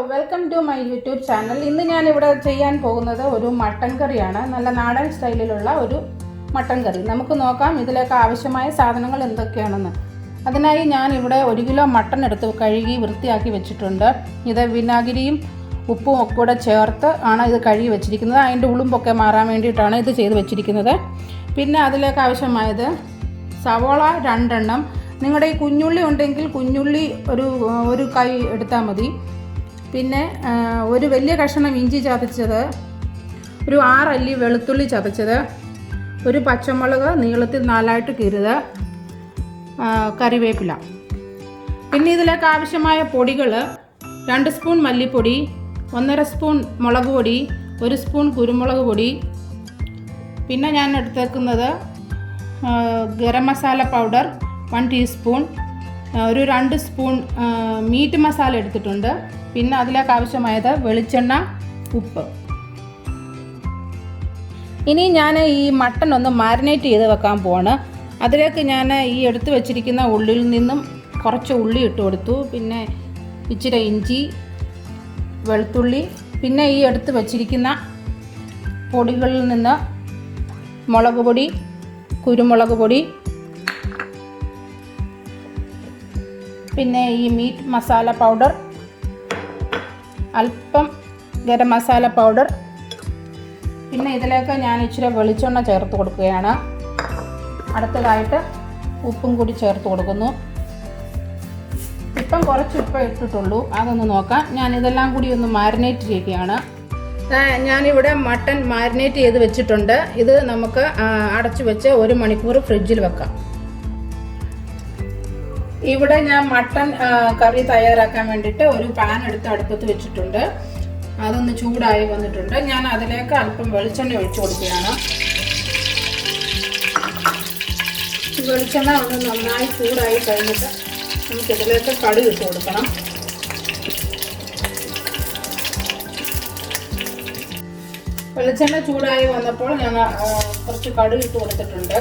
Welcome to my YouTube channel. ഇന്ന് ഞാൻ ഇവിടെ ചെയ്യാൻ പോകുന്നത് ഒരു മട്ടൻ കറിയാണ്. നല്ല നാടൻ സ്റ്റൈലിലുള്ള ഒരു മട്ടൻ കറി. നമുക്ക് നോക്കാം ഇതിലേക്ക് ആവശ്യമായ സാധനങ്ങൾ എന്തൊക്കെയാണെന്ന്. അതിനായി ഞാൻ ഇവിടെ 1 കിലോ മട്ടൻ എടുത്ത് കഴുകി വൃത്തിയാക്കി വെച്ചിട്ടുണ്ട്. ഇത് വിനാഗിരിയും ഉപ്പും ഒക്കെ കൂടെ ചേർത്ത് ആണ് ഇത് കഴുകി വെച്ചിരിക്കുന്നത്. അതിൻ്റെ ഉളുമ്പൊക്കെ മാറാൻ വേണ്ടിയിട്ടാണ് ഇത് ചെയ്ത് വെച്ചിരിക്കുന്നത്. പിന്നെ അതിലേക്ക് ആവശ്യമായത് സവോള 2 എണ്ണം. നിങ്ങളുടെ ഈ കുഞ്ഞുള്ളി ഉണ്ടെങ്കിൽ കുഞ്ഞുള്ളി ഒരു കൈ എടുത്താൽ മതി. പിന്നെ ഒരു വലിയ കഷ്ണം ഇഞ്ചി ചതച്ചത്, ഒരു 6 അല്ലി വെളുത്തുള്ളി ചതച്ചത്, ഒരു പച്ചമുളക് നീളത്തിൽ 4 കീറുക, കറിവേപ്പില. പിന്നെ ഇതിലേക്ക് ആവശ്യമായ പൊടികൾ 2 സ്പൂൺ മല്ലിപ്പൊടി, 1.5 സ്പൂൺ മുളക് പൊടി, 1 സ്പൂൺ കുരുമുളക് പൊടി. പിന്നെ ഞാൻ എടുത്തേക്കുന്നത് ഗരം മസാല പൗഡർ 1 ടീസ്പൂൺ, ഒരു 2 സ്പൂൺ മീറ്റ് മസാല എടുത്തിട്ടുണ്ട്. പിന്നെ അതിലേക്ക് ആവശ്യമായത് വെളിച്ചെണ്ണ, ഉപ്പ്. ഇനി ഞാൻ ഈ മട്ടൺ ഒന്ന് മാരിനേറ്റ് ചെയ്ത് വെക്കാൻ പോവാണ്. അതിലേക്ക് ഞാൻ ഈ എടുത്ത് വെച്ചിരിക്കുന്ന ഉള്ളിയിൽ നിന്നും കുറച്ച് ഉള്ളി ഇട്ട് കൊടുത്തു. പിന്നെ ഇച്ചിരി ഇഞ്ചി, വെളുത്തുള്ളി, പിന്നെ ഈ എടുത്ത് വെച്ചിരിക്കുന്ന പൊടികളിൽ നിന്ന് മുളക് പൊടി, കുരുമുളക് പൊടി, പിന്നെ ഈ മീറ്റ് മസാല പൗഡർ, അല്പം ഗരം മസാല പൗഡർ. പിന്നെ ഇതിലേക്ക് ഞാൻ ഇച്ചിരി വെളിച്ചെണ്ണ ചേർത്ത് കൊടുക്കുകയാണ്. അടുത്തതായിട്ട് ഉപ്പും കൂടി ചേർത്ത് കൊടുക്കുന്നു. ഇപ്പം കുറച്ച് ഉപ്പ് ഇട്ടിട്ടുള്ളൂ, അതൊന്ന് നോക്കാം. ഞാൻ ഇതെല്ലാം കൂടി ഒന്ന് മാരിനേറ്റ് ചെയ്യുകയാണ്. ഞാനിവിടെ മട്ടൺ മാരിനേറ്റ് ചെയ്ത് വെച്ചിട്ടുണ്ട്. ഇത് നമുക്ക് അടച്ചു വെച്ച് 1 മണിക്കൂർ ഫ്രിഡ്ജിൽ വെക്കാം. ഇവിടെ ഞാൻ മട്ടൺ കറി തയ്യാറാക്കാൻ വേണ്ടിയിട്ട് ഒരു പാൻ എടുത്ത് അടുപ്പത്ത് വെച്ചിട്ടുണ്ട്. അതൊന്ന് ചൂടായി വന്നിട്ടുണ്ട്. ഞാൻ അതിലേക്ക് അല്പം വെളിച്ചെണ്ണ ഒഴിച്ചു കൊടുക്കുകയാണ്. വെളിച്ചെണ്ണ ഒന്ന് നന്നായി ചൂടായി കഴിഞ്ഞിട്ട് നമുക്കിതിലേക്ക് കടുക് ഇട്ട് കൊടുക്കണം. വെളിച്ചെണ്ണ ചൂടായി വന്നപ്പോൾ ഞാൻ കുറച്ച് കടുക് ഇട്ട് കൊടുത്തിട്ടുണ്ട്.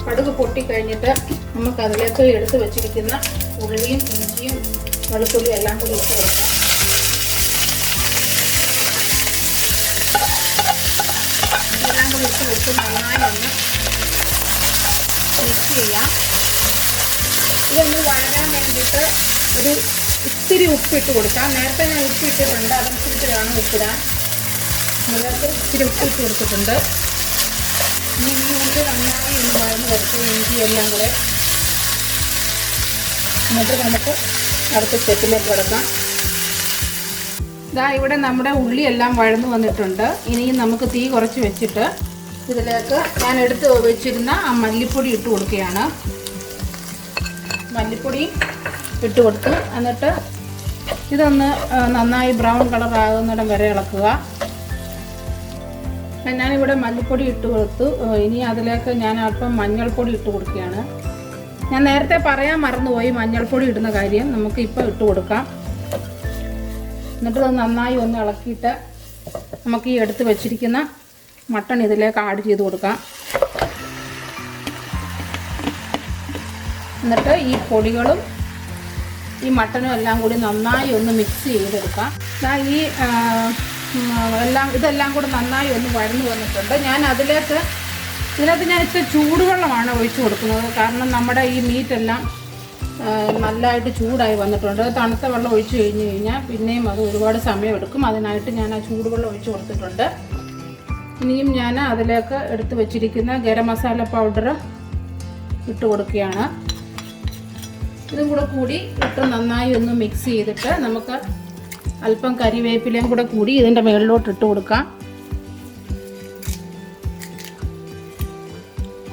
കടുക് പൊട്ടിക്കഴിഞ്ഞിട്ട് നമുക്ക് അതിലേക്ക് എടുത്ത് വെച്ചിരിക്കുന്ന ഉള്ളിയും ഇഞ്ചിയും വെളുത്തുള്ളിയും എല്ലാം കൂടി ഇട്ട് കൊടുക്കാം. എല്ലാം കൂടി ഇട്ട് വെച്ച് നന്നായി ഒന്ന് മിക്സ് ചെയ്യാം. ഇതൊന്ന് വഴരാൻ വേണ്ടിയിട്ട് ഒരു ഇത്തിരി ഉപ്പിട്ട് കൊടുക്കാം. നേരത്തെ ഞാൻ ഉപ്പിട്ടിട്ടുണ്ട്, അതനുസരിച്ച് വേണം ഉപ്പിടാൻ. അതിനകത്ത് ഇത്തിരി ഉപ്പിട്ട് കൊടുത്തിട്ടുണ്ട്. ഇനി ഈ ഉള്ളി നന്നായി ഒന്ന് വഴന്ന് കൊടുത്ത് ഇഞ്ചി എല്ലാം കൂടെ എന്നിട്ട് നമുക്ക് അടുത്ത സ്റ്റെപ്പിലേക്ക് കിടക്കാം. ഇവിടെ നമ്മുടെ ഉള്ളി എല്ലാം വഴന്ന് വന്നിട്ടുണ്ട്. ഇനിയും നമുക്ക് തീ കുറച്ച് വെച്ചിട്ട് ഇതിലേക്ക് ഞാൻ എടുത്ത് വെച്ചിരുന്ന ആ മല്ലിപ്പൊടി ഇട്ട് കൊടുക്കുകയാണ്. മല്ലിപ്പൊടി ഇട്ട് കൊടുത്ത് എന്നിട്ട് ഇതൊന്ന് നന്നായി ബ്രൗൺ കളർ ആകുന്നിടം വരെ ഇളക്കുക. ഞാനിവിടെ മല്ലിപ്പൊടി ഇട്ട് കൊടുത്തു. ഇനി അതിലേക്ക് ഞാൻ അല്പം മഞ്ഞൾപ്പൊടി ഇട്ട് കൊടുക്കുകയാണ്. ഞാൻ നേരത്തെ പറയാൻ മറന്നുപോയി മഞ്ഞൾപ്പൊടി ഇടുന്ന കാര്യം. നമുക്ക് ഇപ്പോൾ ഇട്ട് കൊടുക്കാം. എന്നിട്ട് അത് നന്നായി ഒന്ന് ഇളക്കിയിട്ട് നമുക്ക് ഈ എടുത്ത് വെച്ചിരിക്കുന്ന മട്ടൺ ഇതിലേക്ക് ആഡ് ചെയ്ത് കൊടുക്കാം. എന്നിട്ട് ഈ പൊടികളും ഈ മട്ടനും എല്ലാം കൂടി നന്നായി ഒന്ന് മിക്സ് ചെയ്തെടുക്കാം. ഇതെല്ലാം കൂടെ നന്നായി ഒന്ന് വഴന്നു വന്നിട്ടുണ്ട്. ഞാൻ ഇതിനകത്ത് ഞാൻ ഇച്ചിരി ചൂടുവെള്ളമാണ് ഒഴിച്ചു കൊടുക്കുന്നത്. കാരണം നമ്മുടെ ഈ മീറ്റെല്ലാം നല്ലതായിട്ട് ചൂടായി വന്നിട്ടുണ്ട്. തണുത്ത വെള്ളം ഒഴിച്ചു കഴിഞ്ഞാൽ പിന്നെയും അത് ഒരുപാട് സമയമെടുക്കും. അതിനായിട്ട് ഞാൻ ആ ചൂടുവെള്ളം ഒഴിച്ചു കൊടുത്തിട്ടുണ്ട്. ഇനിയും ഞാൻ അതിലേക്ക് എടുത്ത് വെച്ചിരിക്കുന്ന ഗരം മസാല പൗഡർ ഇട്ട് കൊടുക്കുകയാണ്. ഇതും കൂടി ഇട്ട് നന്നായി ഒന്ന് മിക്സ് ചെയ്തിട്ട് നമുക്ക് അല്പം കറിവേപ്പിലയും കൂടി ഇതിൻ്റെ മുകളിലോട്ട് ഇട്ട് കൊടുക്കാം.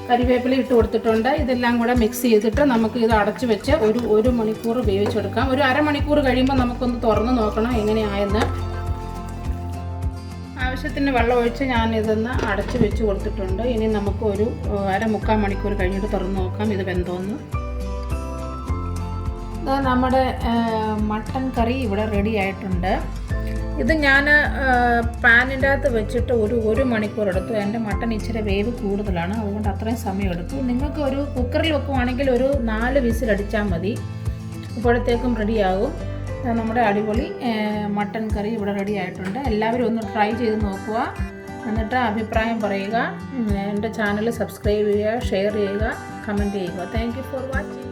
കറിവേപ്പില ഇട്ട് കൊടുത്തിട്ടുണ്ട്. ഇതെല്ലാം കൂടെ മിക്സ് ചെയ്തിട്ട് നമുക്ക് ഇത് അടച്ചു വെച്ച് ഒരു മണിക്കൂർ വേവിച്ചെടുക്കാം. ഒരു അരമണിക്കൂർ കഴിയുമ്പോൾ നമുക്കൊന്ന് തുറന്ന് നോക്കണം എങ്ങനെയായെന്ന്. ആവശ്യത്തിന് വെള്ളം ഒഴിച്ച് ഞാൻ ഇതൊന്ന് അടച്ചു വെച്ച് കൊടുത്തിട്ടുണ്ട്. ഇനി നമുക്ക് ഒരു 1/4 മണിക്കൂർ കഴിഞ്ഞിട്ട് തുറന്ന് നോക്കാം ഇത് വെന്തോന്ന്. നമ്മുടെ മട്ടൻ കറി ഇവിടെ റെഡി ആയിട്ടുണ്ട്. ഇത് ഞാൻ പാനിൻ്റെ അകത്ത് വെച്ചിട്ട് ഒരു മണിക്കൂർ എടുത്തു. എൻ്റെ മട്ടൻ ഇച്ചിരി വേവ് കൂടുതലാണ്, അതുകൊണ്ട് അത്രയും സമയം എടുത്തു. നിങ്ങൾക്ക് ഒരു കുക്കറിൽ വെക്കുവാണെങ്കിൽ ഒരു 4 വിസിൽ അടിച്ചാൽ മതി. അപ്പോഴത്തേക്കും റെഡിയാകും. നമ്മുടെ അടിപൊളി മട്ടൻ കറി ഇവിടെ റെഡി ആയിട്ടുണ്ട്. എല്ലാവരും ഒന്ന് ട്രൈ ചെയ്ത് നോക്കുക, എന്നിട്ട് അഭിപ്രായം പറയുക. എൻ്റെ ചാനൽ സബ്സ്ക്രൈബ് ചെയ്യുക, ഷെയർ ചെയ്യുക, കമൻറ്റ് ചെയ്യുക. Thank you for watching.